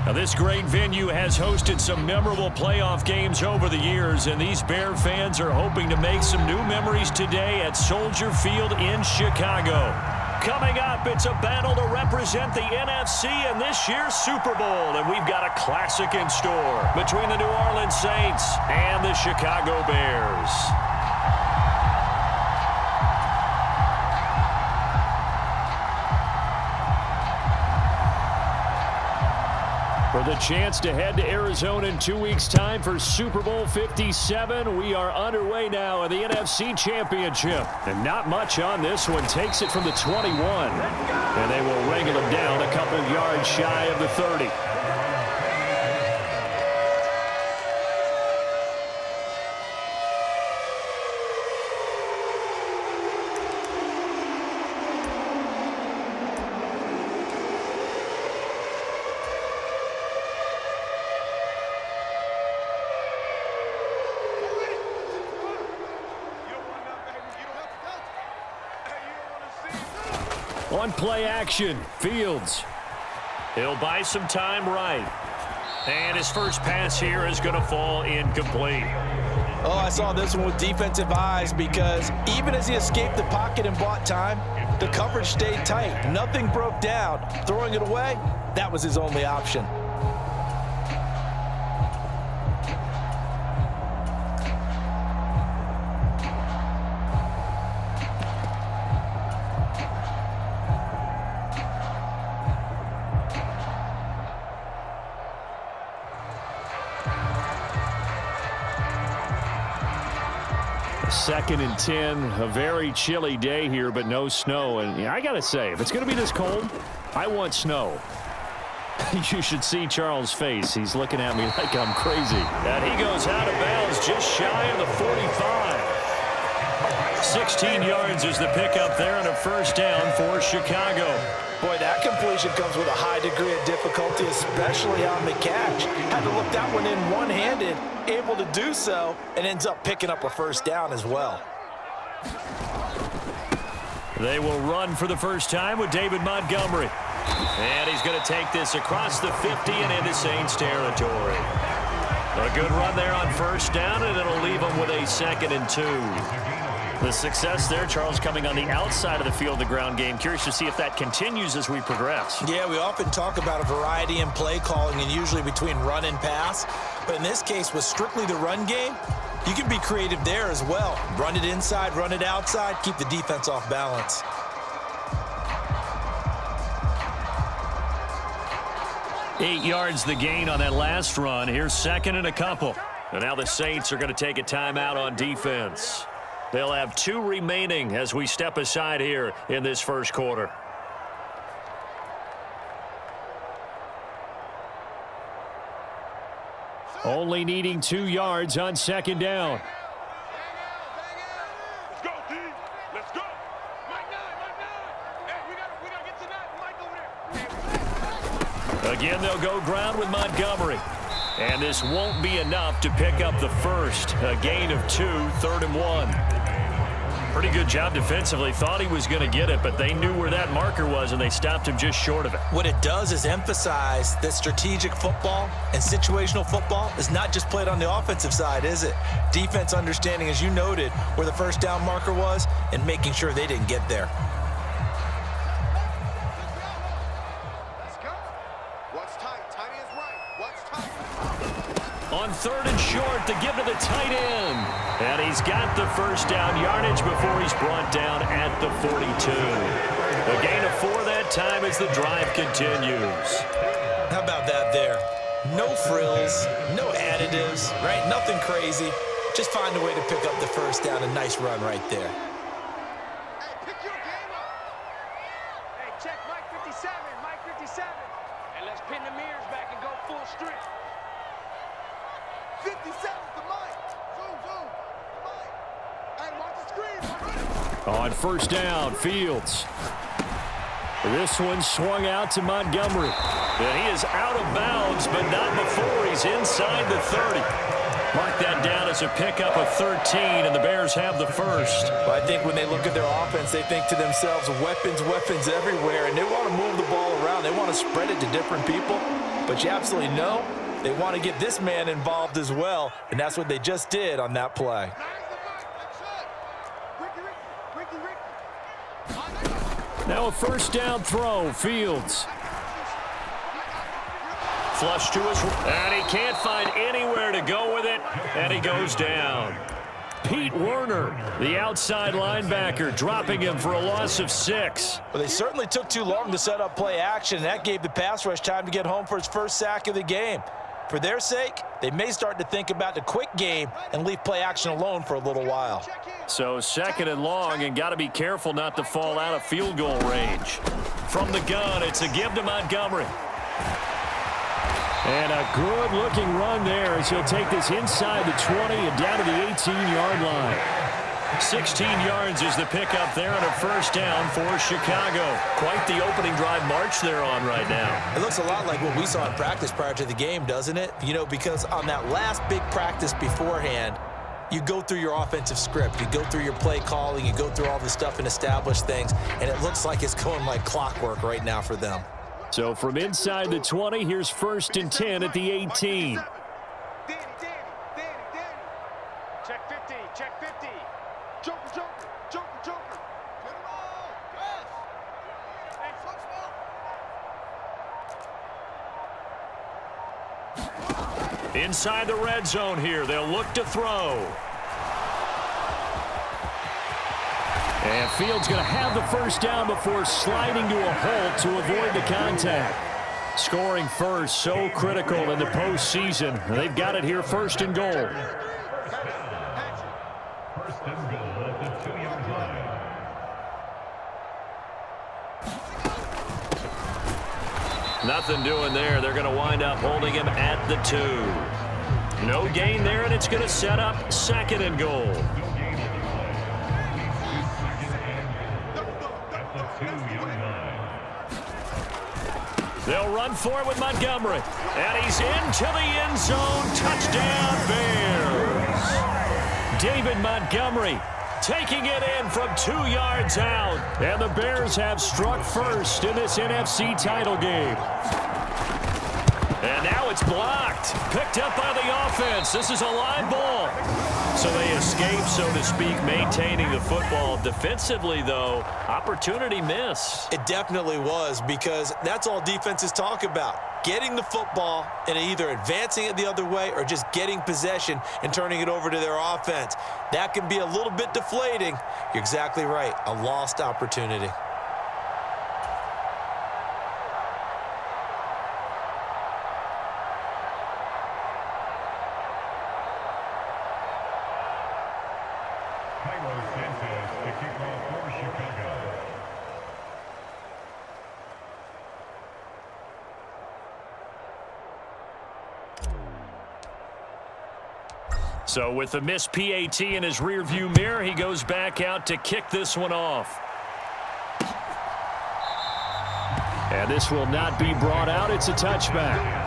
Now, this great venue has hosted some memorable playoff games over the years, and these Bear fans are hoping to make some new memories today at Soldier Field in Chicago. Coming up, it's a battle to represent the NFC in this year's Super Bowl, and we've got a classic in store between the New Orleans Saints and the Chicago Bears. For the chance to head to Arizona in 2 weeks' time for Super Bowl 57, we are underway now in the NFC Championship. And not much on this one. Takes it from the 21. And they will wrangle him down a couple yards shy of the 30. On play action, Fields. He'll buy some time right. And his first pass here is going to fall incomplete. Oh, I saw this one with defensive eyes because even as he escaped the pocket and bought time, the coverage stayed tight. Nothing broke down. Throwing it away, that was his only option. Second and 10, a very chilly day here, but no snow. And yeah, I got to say, if it's going to be this cold, I want snow. You should see Charles' face. He's looking at me like I'm crazy. And he goes out of bounds just shy of the 45. 16 yards is the pickup there and a first down for Chicago. Boy, that completion comes with a high degree of difficulty, especially on the catch. Had to look that one in one-handed, able to do so, and ends up picking up a first down as well. They will run for the first time with David Montgomery. And he's going to take this across the 50 and into Saints territory. A good run there on first down, and it'll leave them with a 2nd and 2. The success there, Charles, coming on the outside of the field, the ground game. Curious to see if that continues as we progress. Yeah, we often talk about a variety in play calling and usually between run and pass. But in this case, with strictly the run game, you can be creative there as well. Run it inside, run it outside, keep the defense off balance. Eight yards the gain on that last run. Here's second and a couple. And now the Saints are going to take a timeout on defense. They'll have 2 remaining as we step aside here in this first quarter. Only needing 2 yards on second down. Let's go, team. Let's go. Mike 9, Mike 9. Hey, we gotta get to Mike over there. Again, they'll go ground with Montgomery. And this won't be enough to pick up the first. A gain of 2, 3rd and 1. Pretty good job defensively. Thought he was going to get it, but they knew where that marker was, and they stopped him just short of it. What it does is emphasize that strategic football and situational football is not just played on the offensive side, is it? Defense understanding, as you noted, where the first down marker was and making sure they didn't get there. Let's go. What's tight? Tight is right. What's tight? On 3rd and short, to give to the tight end. And he's got the first down yardage before he's brought down at the 42. A gain of 4 that time as the drive continues. How about that there? No frills, no additives, right? Nothing crazy. Just find a way to pick up the first down. A nice run right there. Hey, pick your game up. Hey, check Mike 57, Mike 57. And let's pin the mirrors back and go full strength. 57's the mic. Zoom, zoom. Mic. Hey, watch the screen. On first down, Fields. This one swung out to Montgomery. And he is out of bounds, but not before he's inside the 30. Mark that down as a pickup of 13, and the Bears have the first. Well, I think when they look at their offense, they think to themselves, weapons, weapons everywhere, and they want to move the ball around. They want to spread it to different people, but you absolutely know they want to get this man involved as well, and that's what they just did on that play. Now a first down throw, Fields. Flush to his, and he can't find anywhere to go with it, and he goes down. Pete Werner, the outside linebacker, dropping him for a loss of 6. Well, they certainly took too long to set up play action, and that gave the pass rush time to get home for his first sack of the game. For their sake, they may start to think about the quick game and leave play action alone for a little while. So 2nd and long, and got to be careful not to fall out of field goal range. From the gun, it's a give to Montgomery. And a good-looking run there as he'll take this inside the 20 and down to the 18-yard line. 16 yards is the pickup there on a first down for Chicago. Quite the opening drive march they're on right now. It looks a lot like what we saw in practice prior to the game, doesn't it? You know, because on that last big practice beforehand, you go through your offensive script, you go through your play calling, you go through all this stuff and establish things, and it looks like it's going like clockwork right now for them. So from inside the 20, here's 1st and 10 at the 18. Danny. Check 50, check 50. Joker. Get it all. Yes. Inside the red zone here, they'll look to throw. And Fields going to have the first down before sliding to a halt to avoid the contact. Scoring first, so critical in the postseason. They've got it here, 1st and goal. First and goal at the 2-yard line. Nothing doing there. They're going to wind up holding him at the 2. No gain there, and it's going to set up 2nd and goal. They'll run for it with Montgomery. And he's into the end zone. Touchdown, Bears. David Montgomery taking it in from 2 yards out. And the Bears have struck first in this NFC title game. And now it's blocked. Picked up by the offense. This is a live ball. So they escape, so to speak, maintaining the football. Defensively, though, opportunity miss. It definitely was, because that's all defenses talk about. Getting the football and either advancing it the other way or just getting possession and turning it over to their offense. That can be a little bit deflating. You're exactly right. A lost opportunity. So with the missed PAT in his rearview mirror, he goes back out to kick this one off. And this will not be brought out. It's a touchback.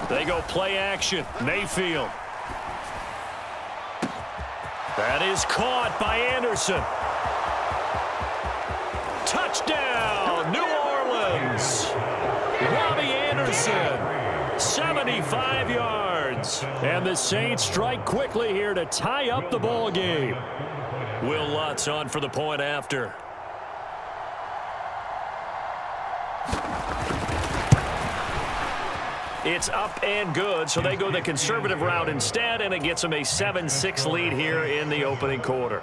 They go play action. Mayfield. That is caught by Anderson. Touchdown, New Orleans. Robbie Anderson, 75 yards. And the Saints strike quickly here to tie up the ball game. Will Lutz on for the point after. It's up and good, so they go the conservative route instead, and it gets them a 7-6 lead here in the opening quarter.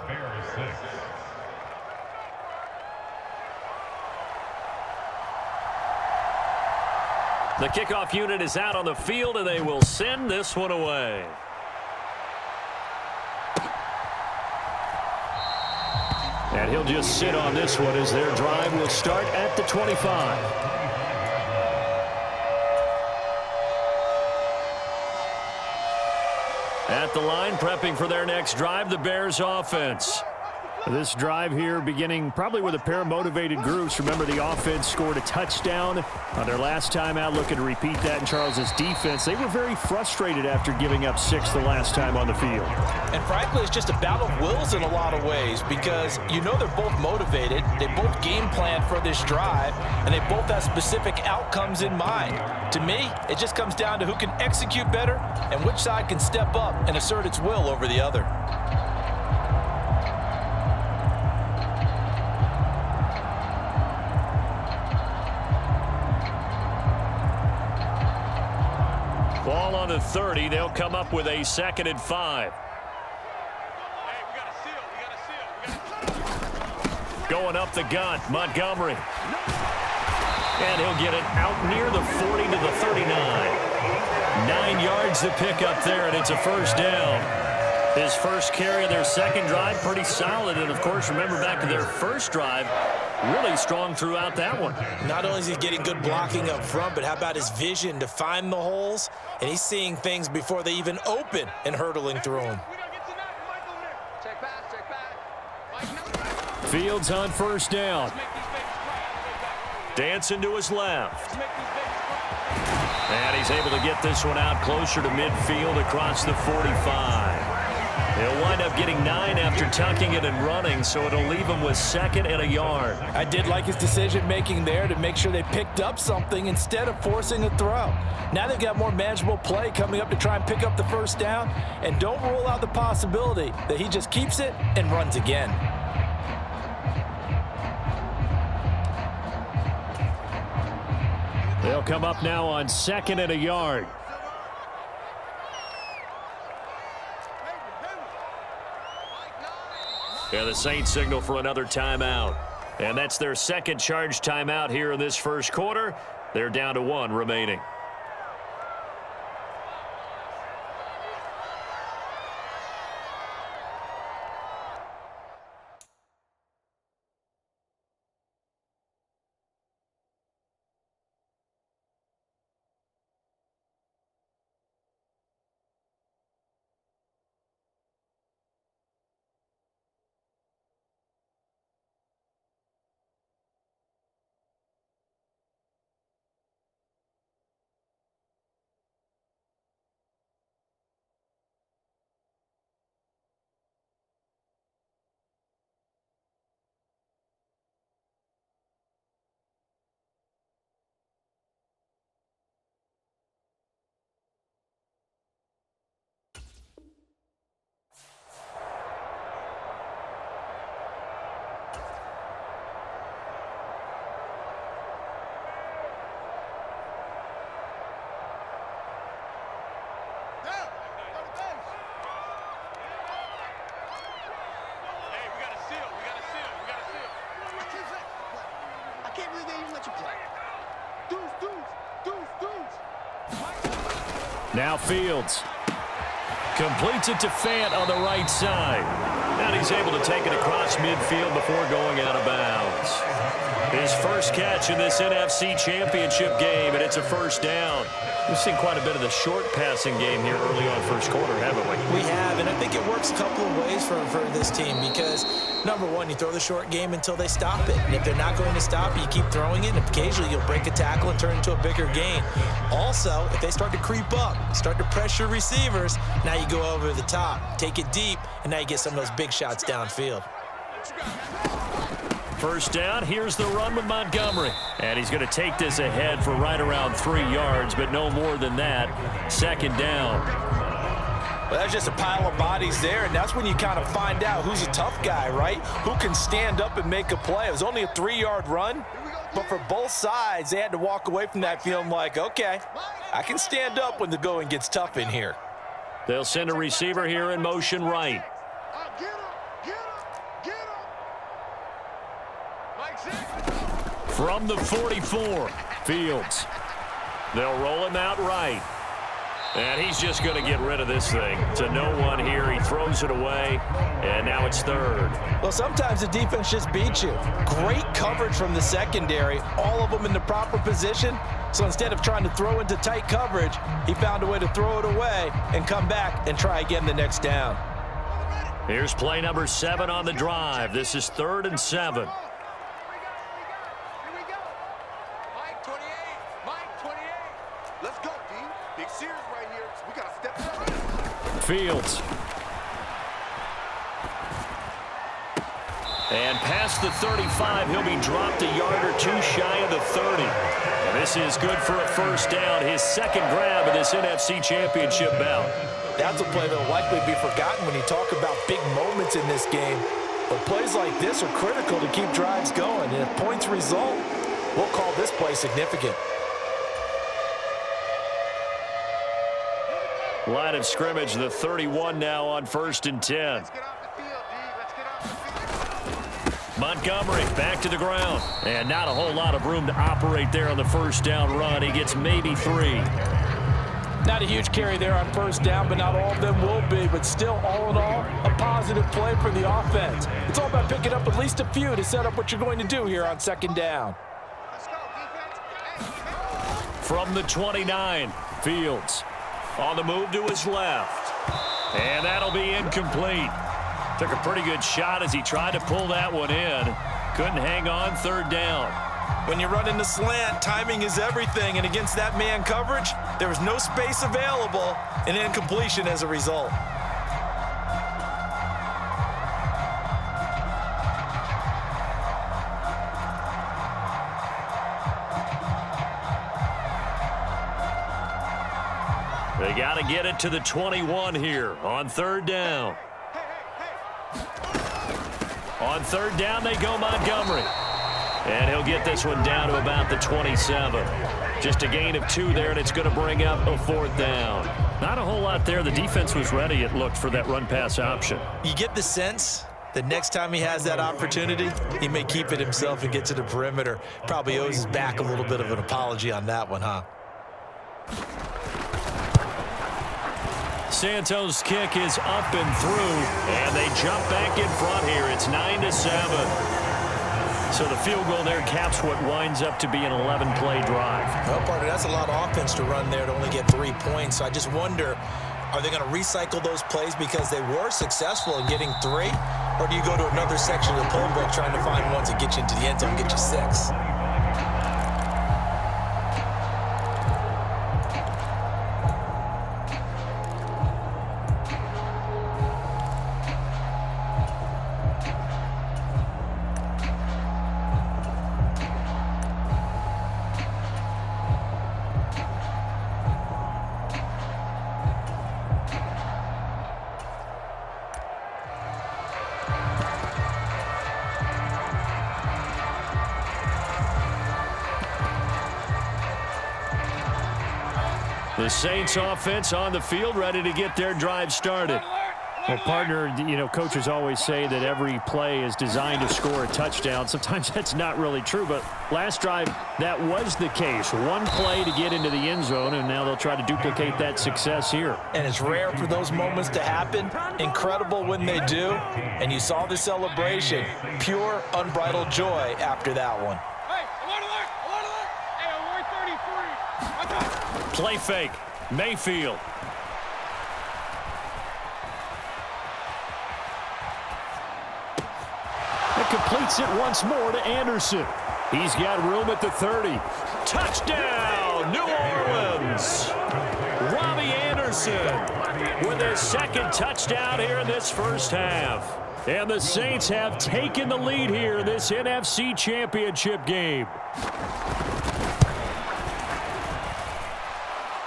The kickoff unit is out on the field, and they will send this one away. And he'll just sit on this one as their drive will start at the 25. At the line, prepping for their next drive, the Bears offense. This drive here beginning probably with a pair of motivated groups. Remember, the offense scored a touchdown on their last time out, looking to repeat that in Charles's defense. They were very frustrated after giving up 6 the last time on the field. And frankly, it's just a battle of wills in a lot of ways because you know they're both motivated. They both game plan for this drive, and they both have specific outcomes in mind. To me, it just comes down to who can execute better and which side can step up and assert its will over the other. Ball on the 30. They'll come up with a 2nd and 5. Going up the gut, Montgomery. And he'll get it out near the 40 to the 39. 9 yards to pick up there, and it's a first down. His first carry of their second drive, pretty solid. And, of course, remember back to their first drive, really strong throughout that one. Not only is he getting good blocking up front, but how about his vision to find the holes? And he's seeing things before they even open and hurtling through them. Fields on first down. Dancing to his left. And he's able to get this one out closer to midfield across the 45. He'll wind up getting 9 after tucking it and running, so it'll leave him with 2nd and a yard. I did like his decision-making there to make sure they picked up something instead of forcing a throw. Now they've got more manageable play coming up to try and pick up the first down, and don't rule out the possibility that he just keeps it and runs again. They'll come up now on 2nd and a yard. Yeah, the Saints signal for another timeout. And that's their second charge timeout here in this first quarter. They're down to 1 remaining. Now Fields completes it to Fant on the right side. And he's able to take it across midfield before going out of bounds. His first catch in this NFC Championship game, and it's a first down. We've seen quite a bit of the short passing game here early on first quarter, haven't we? We have, and I think it works a couple of ways for this team because, number one, you throw the short game until they stop it. And if they're not going to stop it, you keep throwing it, and occasionally you'll break a tackle and turn it into a bigger gain. Also, if they start to creep up, start to pressure receivers, now you go over the top, take it deep, and now you get some of those big shots downfield. First down, here's the run with Montgomery. And he's going to take this ahead for right around 3 yards, but no more than that. Second down. Well, that's just a pile of bodies there, and that's when you kind of find out who's a tough guy, right? Who can stand up and make a play. It was only a 3-yard run, but for both sides, they had to walk away from that feeling like, okay, I can stand up when the going gets tough in here. They'll send a receiver here in motion right. From the 44, Fields. They'll roll him out right. And he's just going to get rid of this thing. To no one here. He throws it away, and now it's third. Well, sometimes the defense just beats you. Great coverage from the secondary, all of them in the proper position. So instead of trying to throw into tight coverage, he found a way to throw it away and come back and try again the next down. Here's play number 7 on the drive. This is 3rd and 7. Here we go. Mike 28. Mike 28. Let's go, D. Big series right here. We got to step it up. Fields. And past the 35, he'll be dropped a yard or two shy of the 30. And this is good for a first down, his second grab of this NFC Championship bout. That's a play that will likely be forgotten when you talk about big moments in this game. But plays like this are critical to keep drives going. And if points result, we'll call this play significant. Line of scrimmage, the 31 now on 1st and 10. Let's get off the field, D. Let's get off the field. Montgomery back to the ground. And not a whole lot of room to operate there on the first down run. He gets maybe 3. Not a huge carry there on first down, but not all of them will be. But still, all in all, a positive play for the offense. It's all about picking up at least a few to set up what you're going to do here on second down. Let's go, defense. From the 29, Fields on the move to his left. And that'll be incomplete. Took a pretty good shot as he tried to pull that one in. Couldn't hang on, 3rd down. When you run in the slant, timing is everything. And against that man coverage, there was no space available, and incompletion as a result. They got to get it to the 21 here on 3rd down. On 3rd down, they go Montgomery. And he'll get this one down to about the 27. Just a gain of 2 there, and it's going to bring up a 4th down. Not a whole lot there. The defense was ready, it looked, for that run-pass option. You get the sense that next time he has that opportunity, he may keep it himself and get to the perimeter. Probably owes his back a little bit of an apology on that one, huh? Santos' kick is up and through, and they jump back in front here. It's 9-7. So the field goal there caps what winds up to be an 11-play drive. Well, partner, that's a lot of offense to run there to only get 3 points. So I just wonder, are they going to recycle those plays because they were successful in getting 3? Or do you go to another section of the playbook trying to find ones that get you into the end zone and get you 6? The Saints offense on the field, ready to get their drive started. Well, partner, you know, coaches always say that every play is designed to score a touchdown. Sometimes that's not really true, but last drive, that was the case. One play to get into the end zone, and now they'll try to duplicate that success here. And it's rare for those moments to happen. Incredible when they do. And you saw the celebration. Pure, unbridled joy after that one. Hey, alert! Hey, alert 33. Play fake. Mayfield. It completes it once more to Anderson. He's got room at the 30. Touchdown, New Orleans. Robbie Anderson with his second touchdown here in this first half. And the Saints have taken the lead here in this NFC Championship game.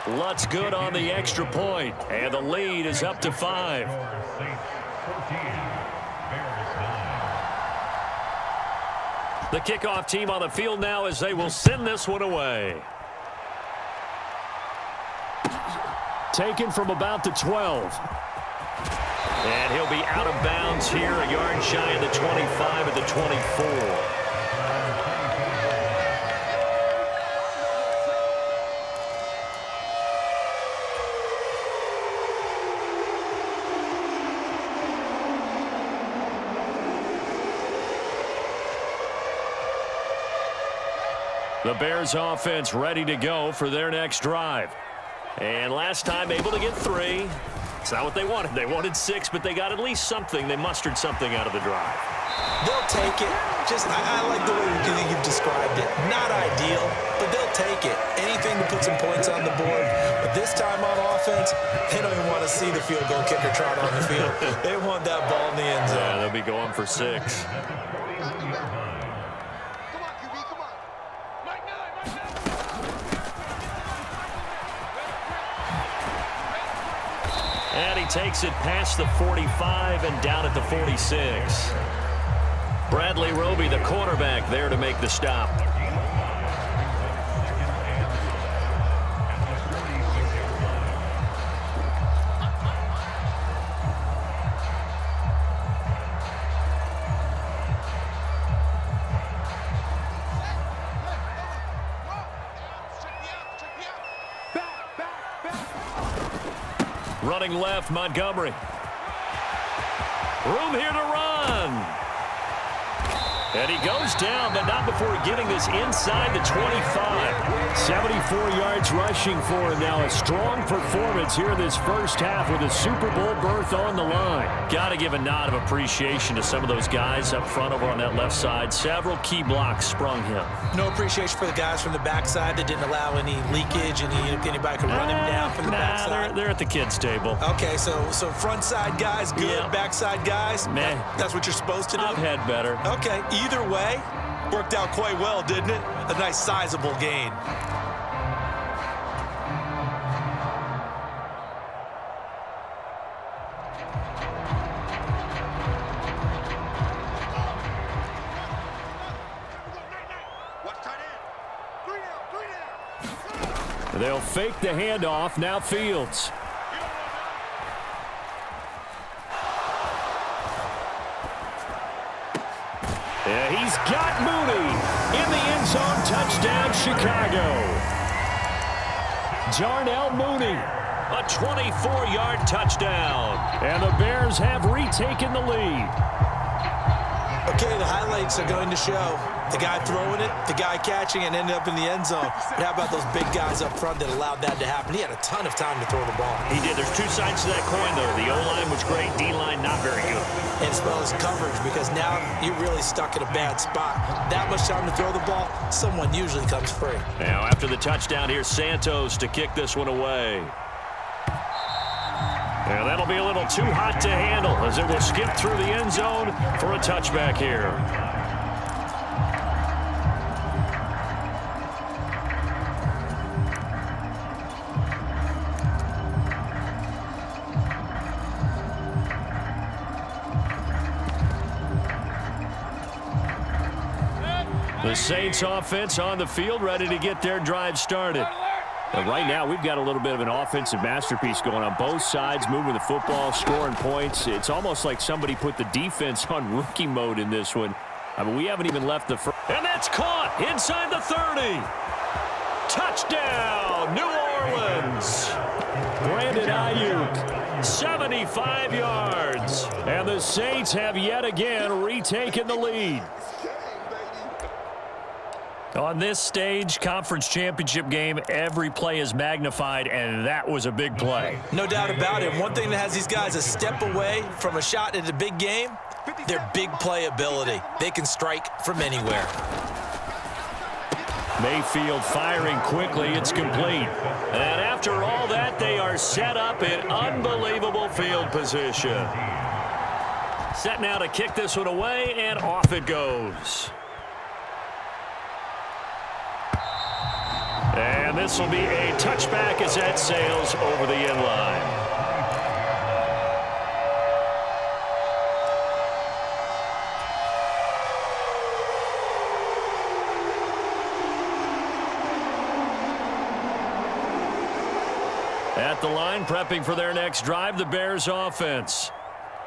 Lutz good on the extra point, and the lead is up to 5. The kickoff team on the field now as they will send this one away. Taken from about the 12. And he'll be out of bounds here, a yard shy of the 25 at the 24. The Bears offense ready to go for their next drive. And last time able to get 3. It's not what they wanted. They wanted 6, but they got at least something. They mustered something out of the drive. They'll take it. I like the way you've described it. Not ideal, but they'll take it. Anything to put some points on the board. But this time on offense, they don't even want to see the field goal kicker trot on the field. They want that ball in the end zone. Yeah, they'll be going for 6. And he takes it past the 45 and down at the 46. Bradley Roby, the cornerback, there to make the stop. Running left, Montgomery. Room here to run. And he goes down, but not before getting this inside the 25. 74 yards rushing for him now. A strong performance here in this first half with a Super Bowl berth on the line. Got to give a nod of appreciation to some of those guys up front over on that left side. Several key blocks sprung him. No appreciation for the guys from the backside that didn't allow any leakage, anybody could run him down from the backside. They're at the kids' table. Okay, so front side guys good, Yeah. backside guys, Man. that's what you're supposed to do? I've had better. Okay, either way, worked out quite well, didn't it? A nice sizable gain. They'll fake the handoff. Now Fields. Yeah, he's got Mooney in the end zone. Touchdown, Chicago. Darnell Mooney, a 24-yard touchdown. And the Bears have retaken the lead. Okay, the highlights are going to show the guy throwing it, the guy catching it, and ended up in the end zone. But how about those big guys up front that allowed that to happen? He had a ton of time to throw the ball. He did. There's 2 sides to that coin, though. The O-line was great. D-line, not very good. And as well as coverage, because now you're really stuck in a bad spot. That much time to throw the ball, someone usually comes free. Now, after the touchdown, here's Santos to kick this one away. And that'll be a little too hot to handle as it will skip through the end zone for a touchback here. The Saints offense on the field, ready to get their drive started. And right now, we've got a little bit of an offensive masterpiece going on both sides, moving the football, scoring points. It's almost like somebody put the defense on rookie mode in this one. I mean, we haven't even left the first. And that's caught inside the 30. Touchdown, New Orleans. Brandon Ayuk, 75 yards. And the Saints have yet again retaken the lead. On this stage, conference championship game, every play is magnified, and that was a big play. No doubt about it. One thing that has these guys a step away from a shot at a big game, their big play ability. They can strike from anywhere. Mayfield firing quickly. It's complete. And after all that, they are set up in unbelievable field position. Set now to kick this one away, and off it goes. And this will be a touchback as that sails over the end line. At the line, prepping for their next drive, the Bears offense.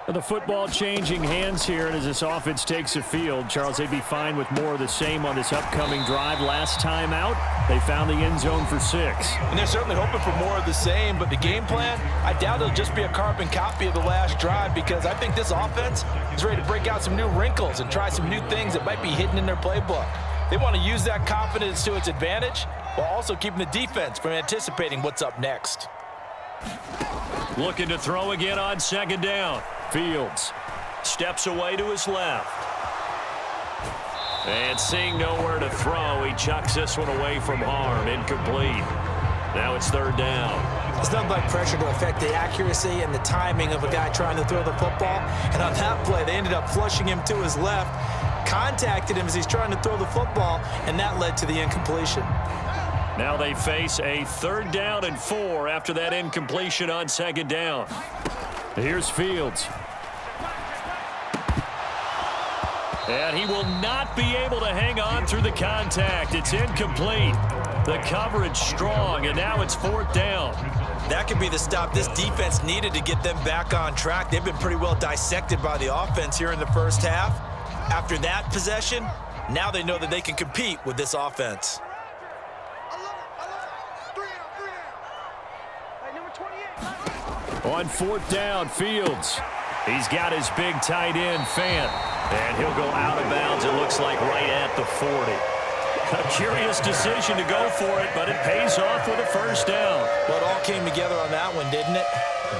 The football changing hands here, and as this offense takes the field, Charles, they'd be fine with more of the same on this upcoming drive. Last time out, they found the end zone for 6. And they're certainly hoping for more of the same, but the game plan, I doubt it'll just be a carbon copy of the last drive, because I think this offense is ready to break out some new wrinkles and try some new things that might be hidden in their playbook. They want to use that confidence to its advantage while also keeping the defense from anticipating what's up next. Looking to throw again on second down. Fields steps away to his left. And seeing nowhere to throw, he chucks this one away from harm. Incomplete. Now it's third down. It's nothing like pressure to affect the accuracy and the timing of a guy trying to throw the football. And on that play, they ended up flushing him to his left, contacted him as he's trying to throw the football, and that led to the incompletion. Now they face a 3rd down and 4 after that incompletion on second down. Here's Fields. And he will not be able to hang on through the contact. It's incomplete. The coverage strong, and now it's 4th down. That could be the stop this defense needed to get them back on track. They've been pretty well dissected by the offense here in the first half. After that possession, now they know that they can compete with this offense. On 4th down, Fields. He's got his big tight end, Fant. And he'll go out of bounds, it looks like, right at the 40. A curious decision to go for it, but it pays off with a first down. Well, it all came together on that one, didn't it?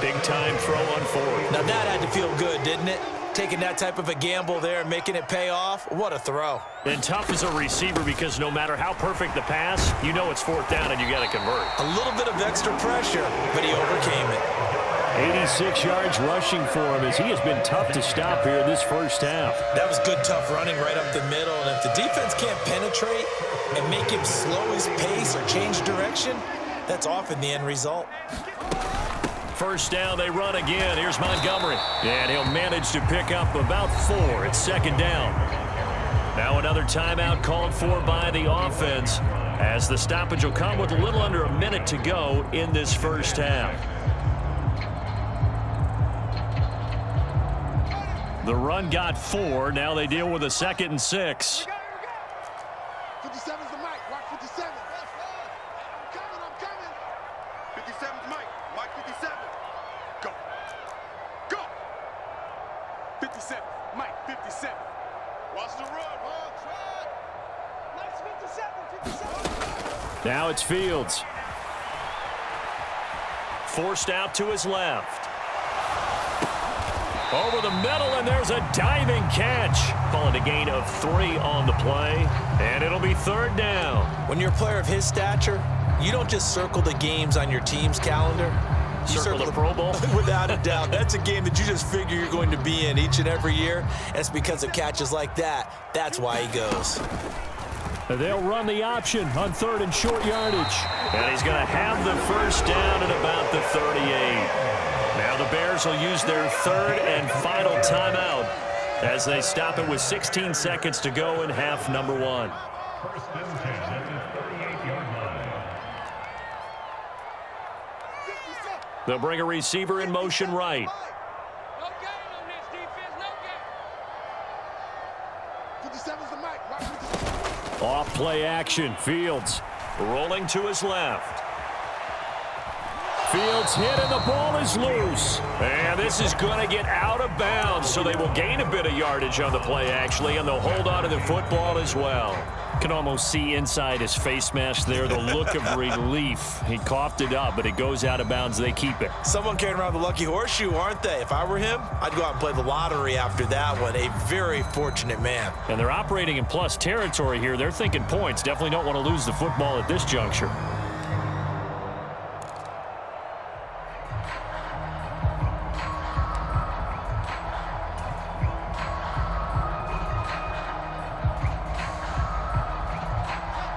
Big-time throw on 4th. Now that had to feel good, didn't it? Taking that type of a gamble there and making it pay off. What a throw. And tough as a receiver because no matter how perfect the pass, you know it's 4th down and you got to convert. A little bit of extra pressure, but he overcame it. 86 yards rushing for him as he has been tough to stop here this first half. That was good, tough running right up the middle. And if the defense can't penetrate and make him slow his pace or change direction, that's often the end result. First down, they run again. Here's Montgomery. And he'll manage to pick up about 4. It's 2nd down. Now another timeout called for by the offense as the stoppage will come with a little under a minute to go in this first half. The run got 4. Now they deal with a 2nd and 6. 57's the mic. Watch 57. I'm coming. 57's Mike. Mike 57. Go. Go. 57. Mike 57. Watch the run. Mike's 57. Now it's Fields. Forced out to his left. Over the middle, and there's a diving catch. Calling a gain of 3 on the play, and it'll be 3rd down. When you're a player of his stature, you don't just circle the games on your team's calendar. You Circle the Pro Bowl? Without a doubt. That's a game that you just figure you're going to be in each and every year, and it's because of catches like that. That's why he goes. They'll run the option on 3rd and short yardage. And he's going to have the first down at about the 38. Now the Bears will use their 3rd and final timeout as they stop it with 16 seconds to go in half number 1. First and 10 at the 38-yard line. They'll bring a receiver in motion right. No game on this defense. No game. 57's the mic. Watch 57. Off play action. Fields rolling to his left. Fields hit and the ball is loose. And this is going to get out of bounds, so they will gain a bit of yardage on the play, actually, and they'll hold on to the football as well. Can almost see inside his face mask there the look of relief. He coughed it up, but it goes out of bounds. They keep it. Someone carrying around the lucky horseshoe, aren't they? If I were him, I'd go out and play the lottery after that one. A very fortunate man. And they're operating in plus territory here. They're thinking points. Definitely don't want to lose the football at this juncture.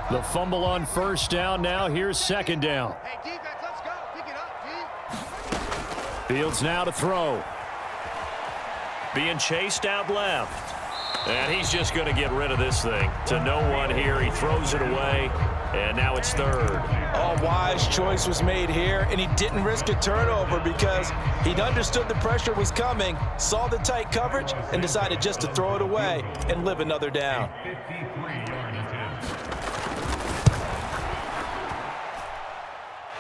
The fumble on first down. Now here's 2nd down. Hey, defense, let's go. Pick it up, G. Fields now to throw. Being chased out left. And he's just going to get rid of this thing. To no one here. He throws it away. And now it's 3rd. A wise choice was made here, and he didn't risk a turnover because he'd understood the pressure was coming, saw the tight coverage, and decided just to throw it away and live another down. 53-yard attempt.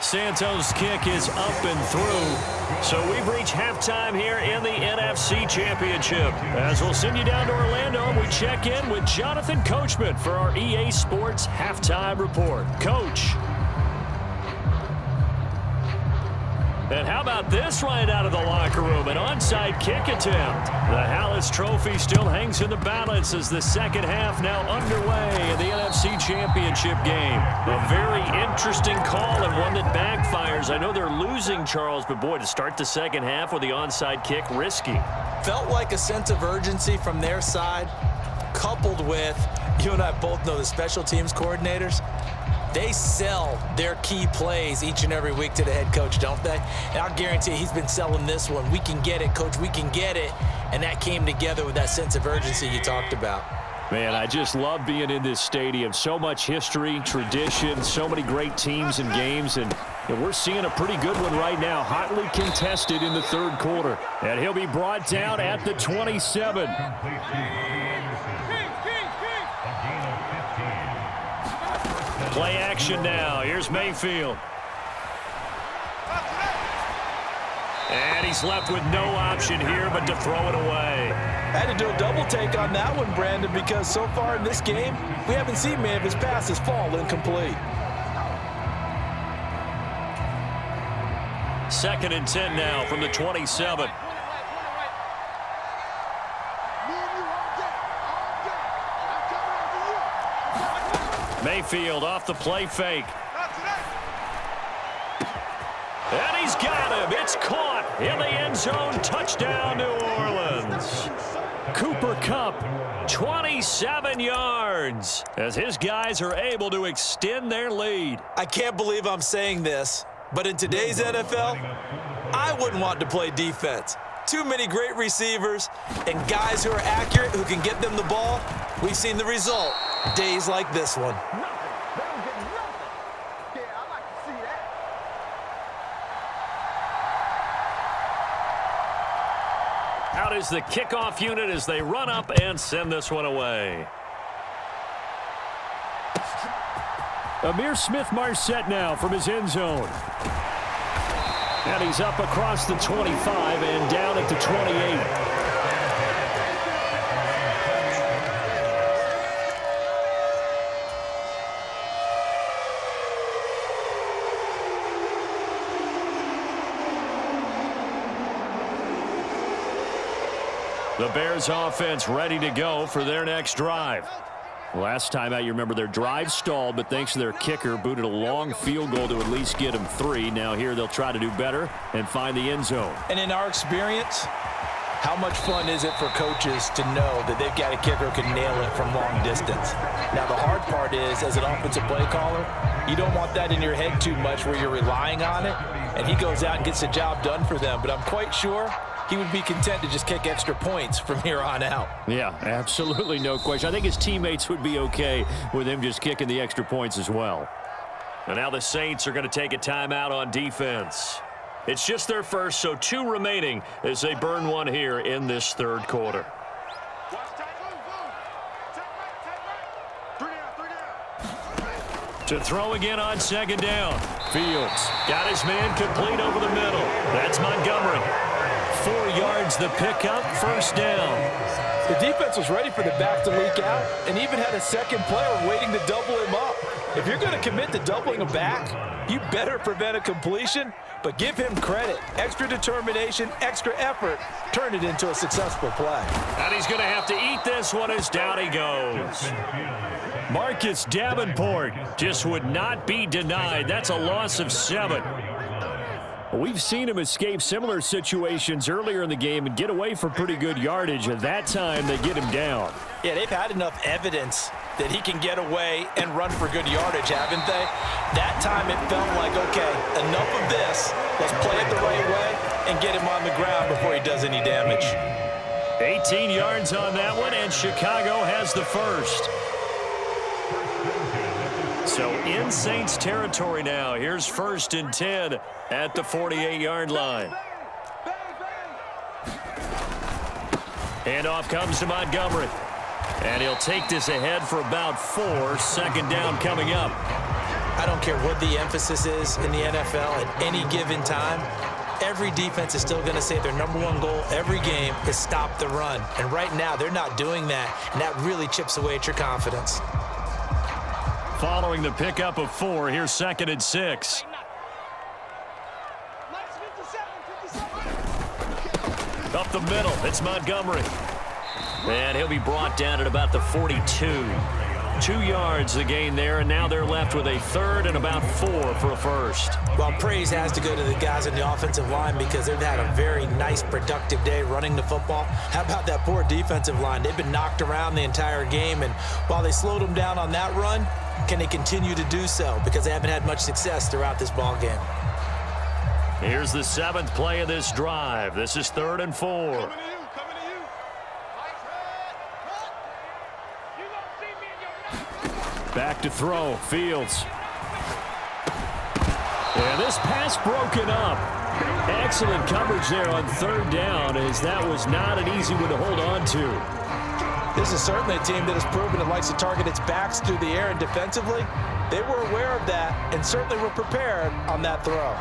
Santos' kick is up and through. So we've reached halftime here in the NFC Championship. As we'll send you down to Orlando, we check in with Jonathan Coachman for our EA Sports Halftime Report. Coach. And how about this right out of the locker room? An onside kick attempt. The Hallis Trophy still hangs in the balance as the second half now underway in the NFC Championship game. A very interesting call and one that backfires. I know they're losing, Charles, but boy, to start the second half with the onside kick, risky. Felt like a sense of urgency from their side, coupled with, you and I both know the special teams coordinators. They sell their key plays each and every week to the head coach, don't they? And I'll guarantee he's been selling this one. We can get it, coach, we can get it. And that came together with that sense of urgency you talked about. Man, I just love being in this stadium. So much history, tradition, so many great teams and games. And we're seeing a pretty good one right now, hotly contested in the third quarter. And he'll be brought down at the 27. Play action now. Here's Mayfield. And he's left with no option here but to throw it away. I had to do a double take on that one, Brandon, because so far in this game, we haven't seen many of his passes fall incomplete. 2nd and 10 now from the 27. Mayfield off the play fake. And he's got him. It's caught in the end zone. Touchdown, New Orleans. Cooper Kupp, 27 yards, as his guys are able to extend their lead. I can't believe I'm saying this, but in today's NFL, I wouldn't want to play defense. Too many great receivers and guys who are accurate, who can get them the ball. We've seen the result. Days like this one. Out is the kickoff unit as they run up and send this one away. Amir Smith-Marset now from his end zone. And he's up across the 25 and down at the 28. The Bears offense ready to go for their next drive. Last time out, you remember their drive stalled, but thanks to their kicker, booted a long field goal to at least get them 3. Now here they'll try to do better and find the end zone. And in our experience, how much fun is it for coaches to know that they've got a kicker who can nail it from long distance? Now, the hard part is, as an offensive play caller, you don't want that in your head too much where you're relying on it, and he goes out and gets the job done for them. But I'm quite sure he would be content to just kick extra points from here on out. Yeah, absolutely no question. I think his teammates would be okay with him just kicking the extra points as well. And now the Saints are going to take a timeout on defense. It's just their first, so 2 remaining as they burn one here in this third quarter. To throw again on 2nd down. Fields got his man complete over the middle. That's Montgomery. 4 yards the pickup, 1st down. The defense was ready for the back to leak out and even had a second player waiting to double him up. If you're going to commit to doubling a back, you better prevent a completion, but give him credit. Extra determination, extra effort, turned it into a successful play. And he's going to have to eat this one as down he goes. Marcus Davenport just would not be denied. That's a loss of 7. We've seen him escape similar situations earlier in the game and get away for pretty good yardage. At that time, they get him down. Yeah, they've had enough evidence that he can get away and run for good yardage, haven't they? That time it felt like, okay, enough of this. Let's play it the right way and get him on the ground before he does any damage. 18 yards on that one, and Chicago has the first. So in Saints territory now. Here's 1st and 10 at the 48-yard line. Handoff comes to Montgomery. And he'll take this ahead for about 4. 2nd down coming up. I don't care what the emphasis is in the NFL at any given time. Every defense is still going to say their number one goal every game is stop the run. And right now, they're not doing that, and that really chips away at your confidence. Following the pickup of 4, here's 2nd and 6. Up the middle, it's Montgomery. And he'll be brought down at about the 42. 2 yards the gain there, and now they're left with a 3rd and about 4 for a first. Well, praise has to go to the guys on the offensive line because they've had a very nice, productive day running the football. How about that poor defensive line? They've been knocked around the entire game, and while they slowed them down on that run, can they continue to do so? Because they haven't had much success throughout this ball game. Here's the 7th play of this drive. This is 3rd and 4. Back to throw, Fields. And this pass broken up. Excellent coverage there on 3rd down, as that was not an easy one to hold on to. This is certainly a team that has proven it likes to target its backs through the air, and defensively, they were aware of that and certainly were prepared on that throw.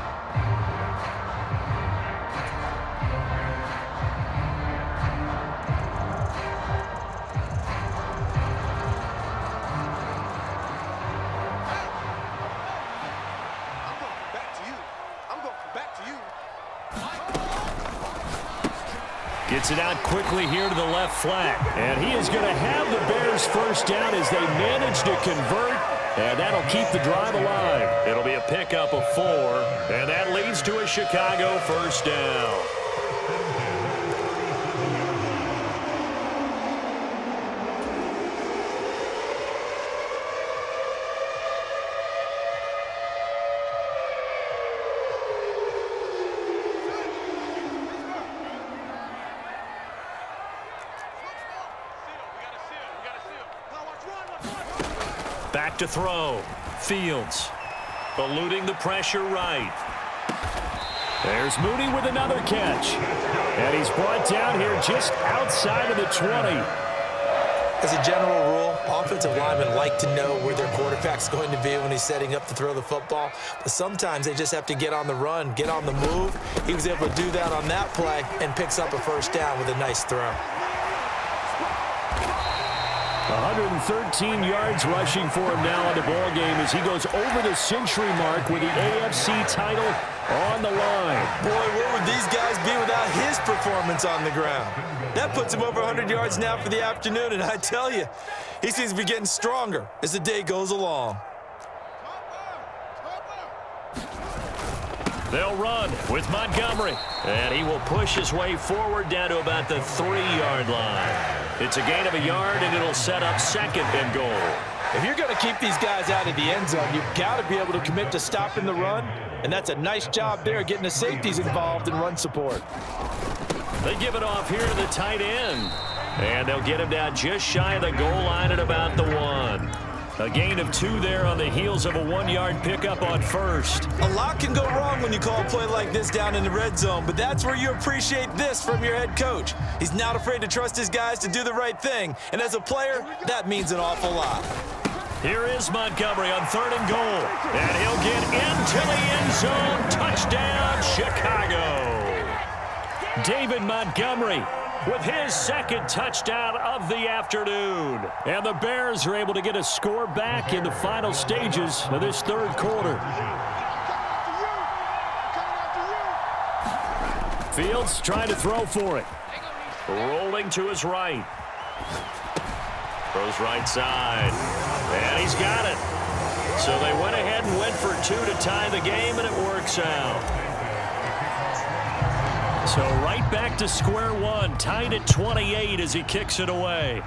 Gets it out quickly here to the left flat. And he is going to have the Bears first down as they manage to convert. And that'll keep the drive alive. It'll be a pickup of 4. And that leads to a Chicago first down. Back to throw. Fields eluding the pressure right. There's Mooney with another catch. And he's brought down here just outside of the 20. As a general rule, offensive linemen like to know where their quarterback's going to be when he's setting up to throw the football. But sometimes they just have to get on the run, get on the move. He was able to do that on that play and picks up a first down with a nice throw. 113 yards rushing for him now in the ball game as he goes over the century mark with the AFC title on the line. Boy, where would these guys be without his performance on the ground? That puts him over 100 yards now for the afternoon, and I tell you, he seems to be getting stronger as the day goes along. They'll run with Montgomery, and he will push his way forward down to about the 3-yard line. It's a gain of a yard, and it'll set up 2nd and goal. If you're going to keep these guys out of the end zone, you've got to be able to commit to stopping the run, and that's a nice job there getting the safeties involved in run support. They give it off here to the tight end, and they'll get him down just shy of the goal line at about the 1. A gain of 2 there on the heels of a 1-yard pickup on first. A lot can go wrong when you call a play like this down in the red zone, but that's where you appreciate this from your head coach. He's not afraid to trust his guys to do the right thing, and as a player, that means an awful lot. Here is Montgomery on 3rd and goal, and he'll get into the end zone. Touchdown, Chicago. David Montgomery with his 2nd touchdown of the afternoon. And the Bears are able to get a score back in the final stages of this 3rd quarter. Fields trying to throw for it. Rolling to his right. Throws right side. And he's got it. So they went ahead and went for 2 to tie the game, and it works out. So right back to square one, tied at 28 as he kicks it away.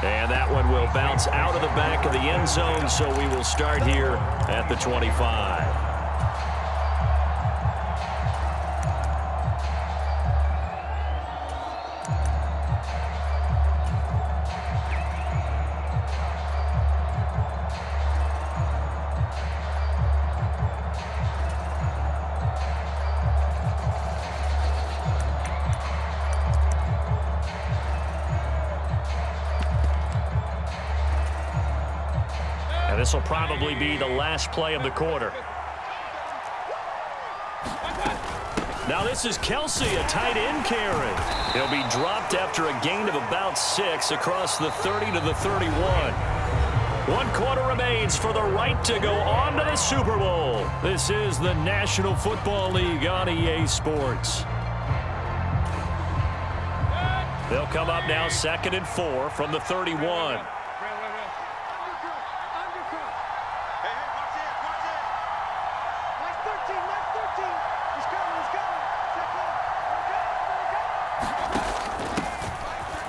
And that one will bounce out of the back of the end zone, so we will start here at the 25. This will probably be the last play of the quarter. Now this is Kelsey, a tight end carry. He'll be dropped after a gain of about 6 across the 30 to the 31. 1 quarter remains for the right to go on to the Super Bowl. This is the National Football League on EA Sports. They'll come up now 2nd and 4 from the 31.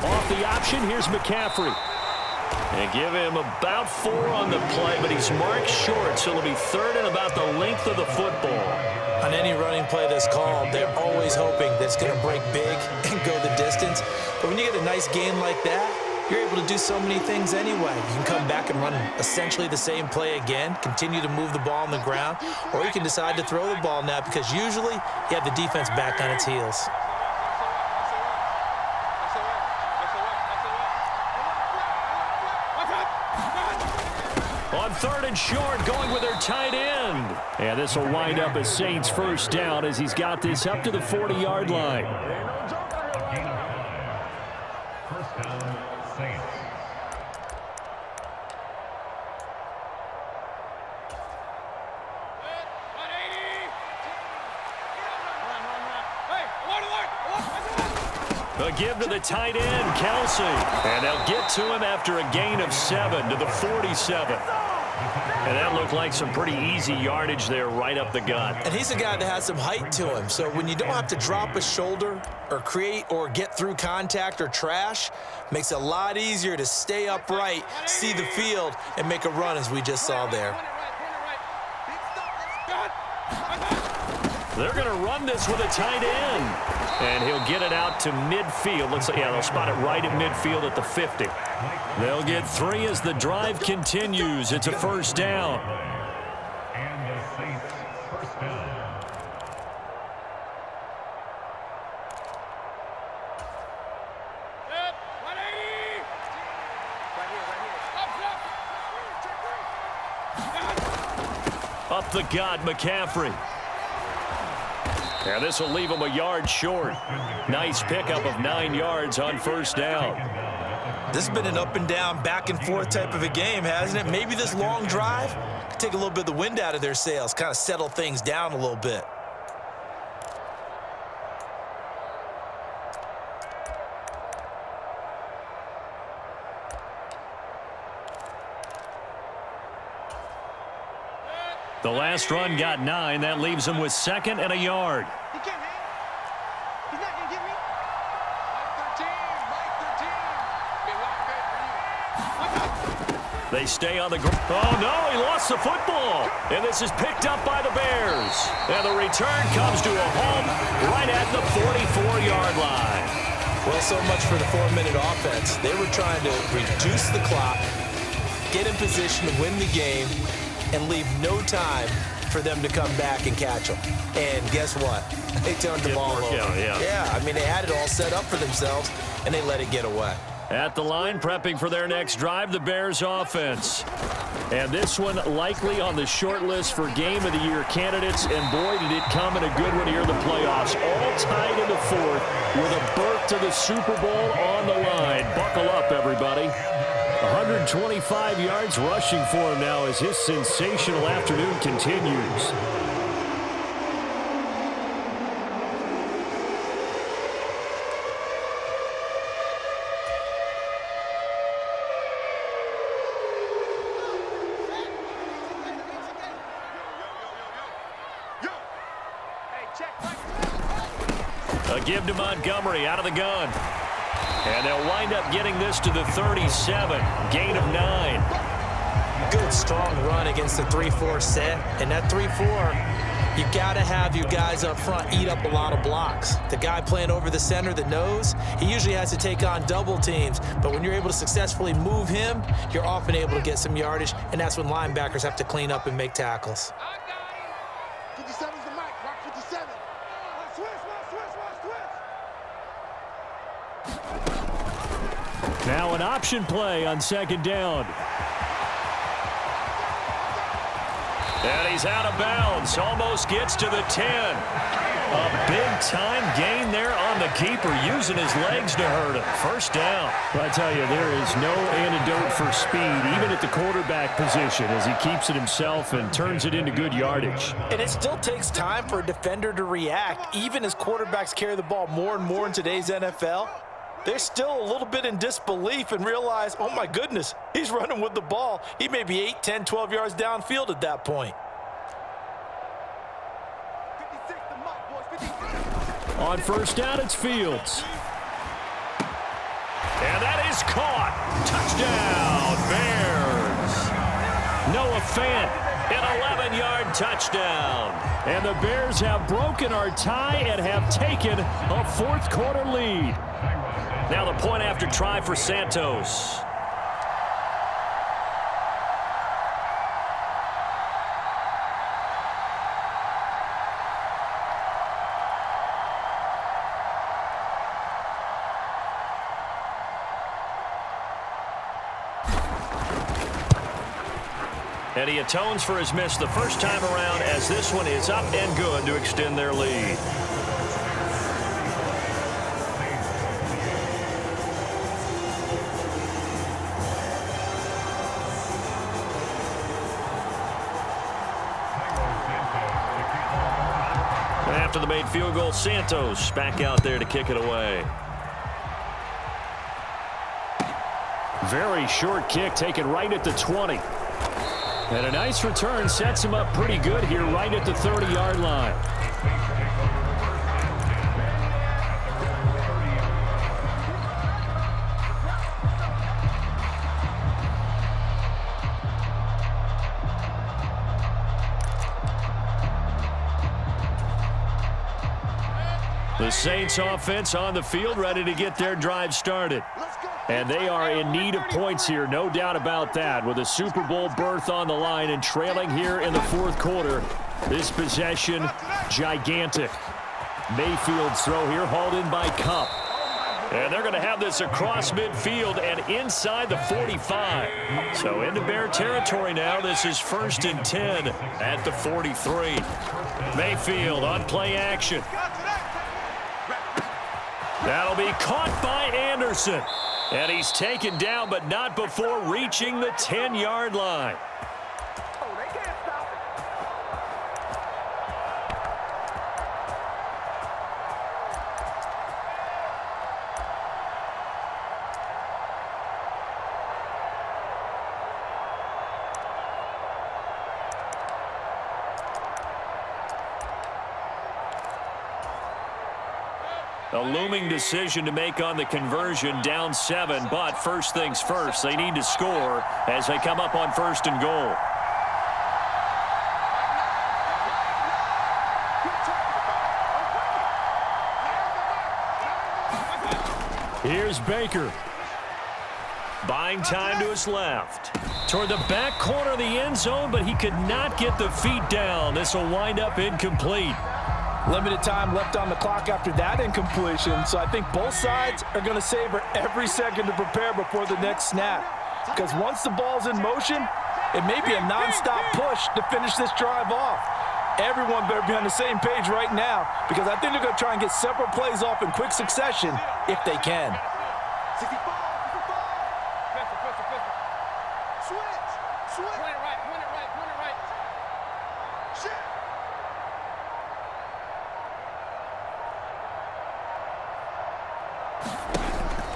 Off the option, here's McCaffrey. And give him about 4 on the play, but he's marked short, so it'll be 3rd and about the length of the football. On any running play that's called, they're always hoping that it's going to break big and go the distance. But when you get a nice gain like that, you're able to do so many things anyway. You can come back and run essentially the same play again, continue to move the ball on the ground, or you can decide to throw the ball now because usually you have the defense back on its heels. On 3rd and short, going with their tight end. And this will wind up as Saints' first down as he's got this up to the 40-yard line. First down, Saints. A give to the tight end, Kelsey. And they'll get to him after a gain of 7 to the 47. And that looked like some pretty easy yardage there right up the gut. And he's a guy that has some height to him. So when you don't have to drop a shoulder or create or get through contact or trash, makes it a lot easier to stay upright, see the field, and make a run as we just saw there. They're going to run this with a tight end. And he'll get it out to midfield. Looks like, yeah, they'll spot it right at midfield at the 50. They'll get 3 as the drive continues. It's a first down. And the Saints first down. Up the gut, McCaffrey. And this will leave him a yard short. Nice pickup of 9 yards on first down. This has been an up and down, back and forth type of a game, hasn't it? Maybe this long drive could take a little bit of the wind out of their sails, kind of settle things down a little bit. The last run got 9. That leaves him with 2nd and a yard. He can't hang. He's not going to get me. Mike 13. Be locked for you. They stay on the ground. Oh, no, he lost the football. And this is picked up by the Bears. And the return comes to a home right at the 44-yard line. Well, so much for the 4-minute offense. They were trying to reduce the clock, get in position to win the game, and leave no time for them to come back and catch them. And guess what? They turned the ball over. Yeah, I mean, they had it all set up for themselves, and they let it get away. At the line, prepping for their next drive, the Bears offense. And this one likely on the short list for Game of the Year candidates. And boy, did it come in a good one here in the playoffs. All tied in the 4th with a berth to the Super Bowl on the line. Buckle up, everybody. 125 yards rushing for him now as his sensational afternoon continues. A give to Montgomery out of the gun. And they'll wind up getting this to the 37. Gain of 9. Good, strong run against the 3-4 set. And that 3-4, you got to have your guys up front eat up a lot of blocks. The guy playing over the center that knows, he usually has to take on double teams. But when you're able to successfully move him, you're often able to get some yardage. And that's when linebackers have to clean up and make tackles. 57's the mic. Mark 57. Switch. Now an option play on 2nd down. And he's out of bounds. Almost gets to the 10. A big-time gain there on the keeper, using his legs to hurt him. First down. Well, I tell you, there is no antidote for speed, even at the quarterback position, as he keeps it himself and turns it into good yardage. And it still takes time for a defender to react, even as quarterbacks carry the ball more and more in today's NFL. They're still a little bit in disbelief and realize, oh my goodness, he's running with the ball. He may be 8, 10, 12 yards downfield at that point. On first down, it's Fields. And that is caught. Touchdown, Bears. Noah Fant, an 11-yard touchdown. And the Bears have broken our tie and have taken a fourth-quarter lead. Now the point after try for Santos. And he atones for his miss the first time around, as this one is up and good to extend their lead. After the made field goal, Santos back out there to kick it away. Very short kick taken right at the 20. And a nice return sets him up pretty good here right at the 30-yard line. The Saints offense on the field, ready to get their drive started. And they are in need of points here, no doubt about that. With a Super Bowl berth on the line and trailing here in the fourth quarter, this possession, gigantic. Mayfield's throw here, hauled in by Cup. And they're going to have this across midfield and inside the 45. So into Bear territory now. This is 1st and 10 at the 43. Mayfield on play action. That'll be caught by Anderson. And he's taken down, but not before reaching the 10-yard line. A looming decision to make on the conversion, down 7, but first things first, they need to score as they come up on 1st and goal. Here's Baker. Buying time to his left. Toward the back corner of the end zone, but he could not get the feet down. This will wind up incomplete. Limited time left on the clock after that incompletion, so I think both sides are going to savor every second to prepare before the next snap. Because once the ball's in motion, it may be a nonstop push to finish this drive off. Everyone better be on the same page right now, because I think they're going to try and get several plays off in quick succession if they can.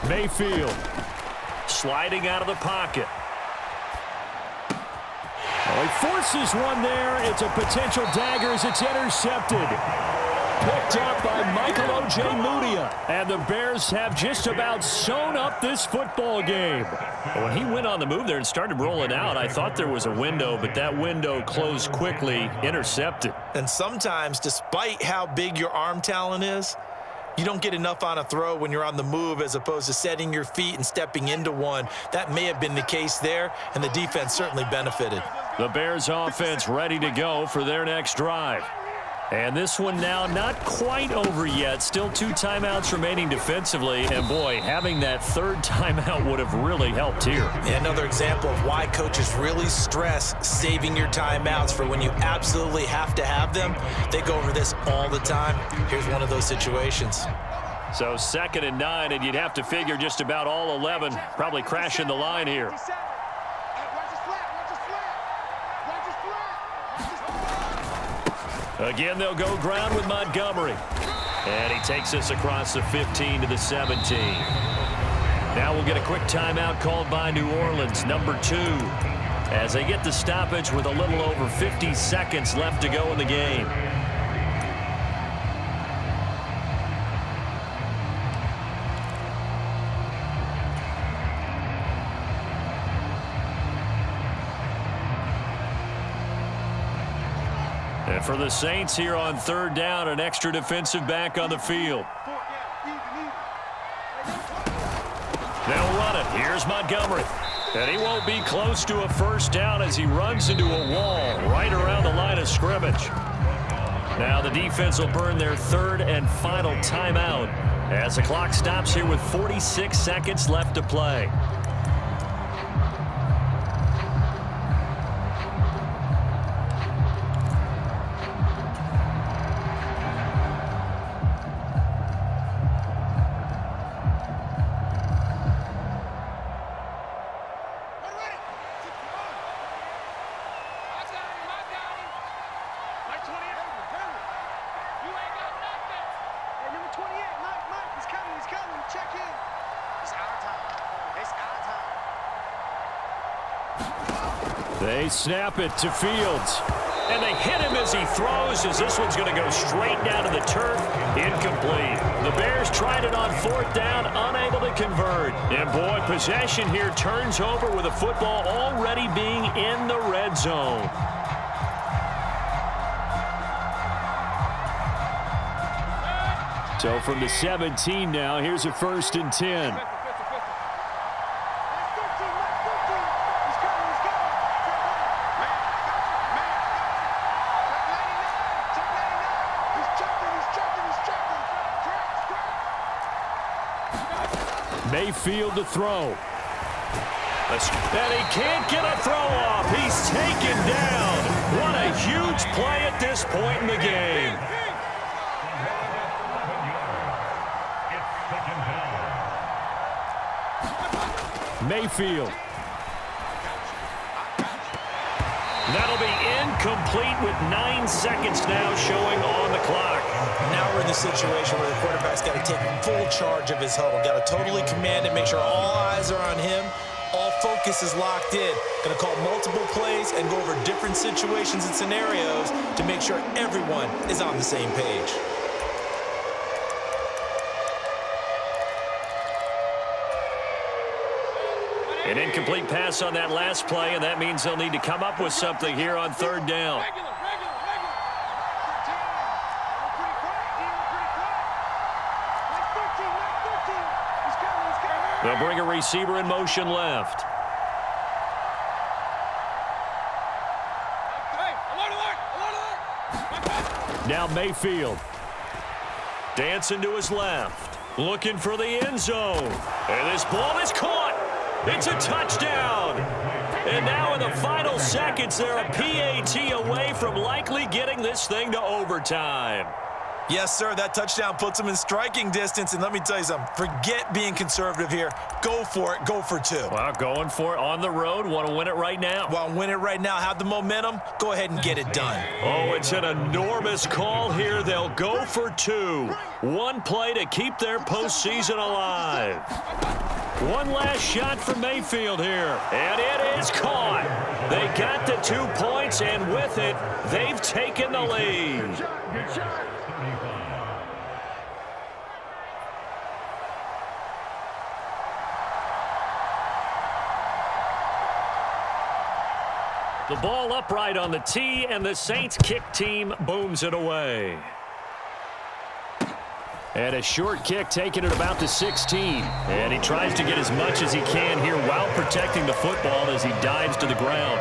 Mayfield sliding out of the pocket. Oh, he forces one there. It's a potential dagger as it's intercepted. Picked up by Michael Ojemudia. And the Bears have just about sewn up this football game. When he went on the move there and started rolling out, I thought there was a window, but that window closed quickly, intercepted. And sometimes, despite how big your arm talent is, you don't get enough on a throw when you're on the move as opposed to setting your feet and stepping into one. That may have been the case there, and the defense certainly benefited. The Bears offense ready to go for their next drive. And this one now not quite over yet. Still 2 timeouts remaining defensively. And, boy, having that third timeout would have really helped here. Yeah, another example of why coaches really stress saving your timeouts for when you absolutely have to have them. They go over this all the time. Here's one of those situations. So 2nd and 9, and you'd have to figure just about all 11 probably crashing the line here. Again, they'll go ground with Montgomery. And he takes us across the 15 to the 17. Now we'll get a quick timeout called by New Orleans, number 2, as they get the stoppage with a little over 50 seconds left to go in the game. And for the Saints here on 3rd down, an extra defensive back on the field. They'll run it. Here's Montgomery. And he won't be close to a first down as he runs into a wall right around the line of scrimmage. Now the defense will burn their 3rd and final timeout as the clock stops here with 46 seconds left to play. They snap it to Fields. And they hit him as he throws, as this one's going to go straight down to the turf. Incomplete. The Bears tried it on 4th down, unable to convert. And, boy, possession here turns over with the football already being in the red zone. So from the 17 now, here's a 1st and 10. Mayfield to throw. And he can't get a throw off. He's taken down. What a huge play at this point in the game. Mayfield. That'll be incomplete with 9 seconds now showing on the clock. Now we're in the situation where the quarterback's got to take full charge of his huddle. Got to totally command it, make sure all eyes are on him. All focus is locked in. Going to call multiple plays and go over different situations and scenarios to make sure everyone is on the same page. An incomplete pass on that last play, and that means they'll need to come up with something here on 3rd down. They'll bring a receiver in motion left. Now Mayfield. Dancing to his left. Looking for the end zone. And this ball is caught. It's a touchdown. And now in the final seconds, they're a PAT away from likely getting this thing to overtime. Yes, sir, that touchdown puts them in striking distance. And let me tell you something, forget being conservative here. Go for it. Go for 2. Well, going for it on the road. Want to win it right now. Want to win it right now, have the momentum, go ahead and get it done. Oh, it's an enormous call here. They'll go for 2. One play to keep their postseason alive. One last shot for Mayfield here. And it is caught. They got the 2 points, and with it, they've taken the lead. The ball upright on the tee, and the Saints kick team booms it away. And a short kick taken at about the 16. And he tries to get as much as he can here while protecting the football as he dives to the ground.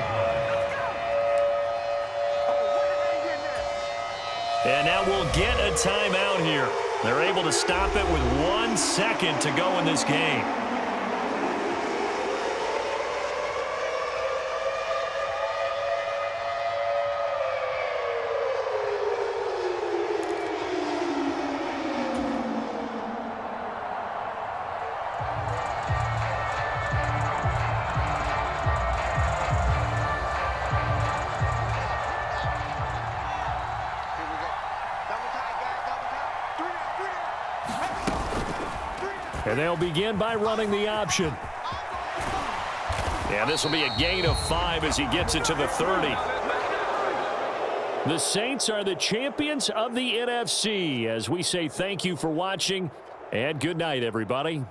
And now we'll get a timeout here. They're able to stop it with 1 second to go in this game. And they'll begin by running the option. Yeah, this will be a gain of 5 as he gets it to the 30. The Saints are the champions of the NFC. As we say thank you for watching, and good night, everybody.